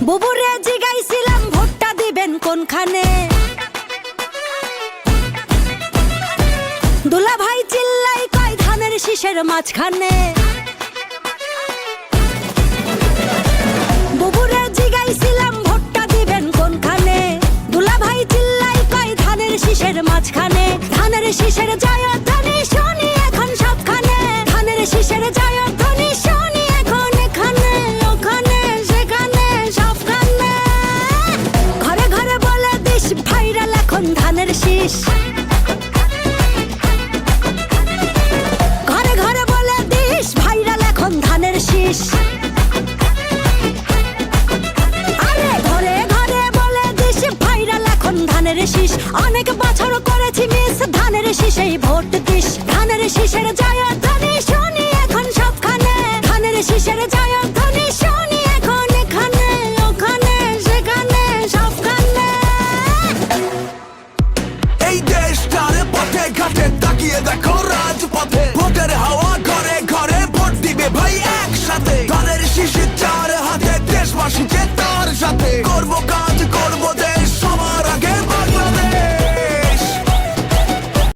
বুবুরে জিগাইছিলাম ভোটটা দিবেন কোনখানে, দুলা ভাই চিল্লাই কয় ধানের শীষের মাঝখানে। বুবুরে জিগাইছিলাম ভোটটা দিবেন কোনখানে, দুলা ভাই চিল্লাই কয় ধানের শীষের মাঝখানে। ধানের শীষের জয়ধ্বনি শুনি এখন সবখানে, ধানের শীষের জয়ধ্বনি শুনি এখন এখানে ওখানে সেখানে সবখানে। ঘরে ঘরে বলে দিস ভাইরাল এখন ধানের শীষ, ঘরে ঘরে বলে দিস ভাইরাল এখন ধানের শীষ। আরে ঘরে ঘরে বলে দিস ভাইরাল এখন ধানের শীষ। অনেক বছর করেছি মিস ধানের শীষেই ভোট দিস। ধানের শীষের জয়ধ্বনি শুনি এখন সবখানে, ধানের শীষের জয়ধ্বনি শুনি এখন এখানে ওখানে সেখানে সবখানে। এই দেশটার পথে ঘাটে তাকিয়ে দেখো রাজপথে ভোটের হাওয়া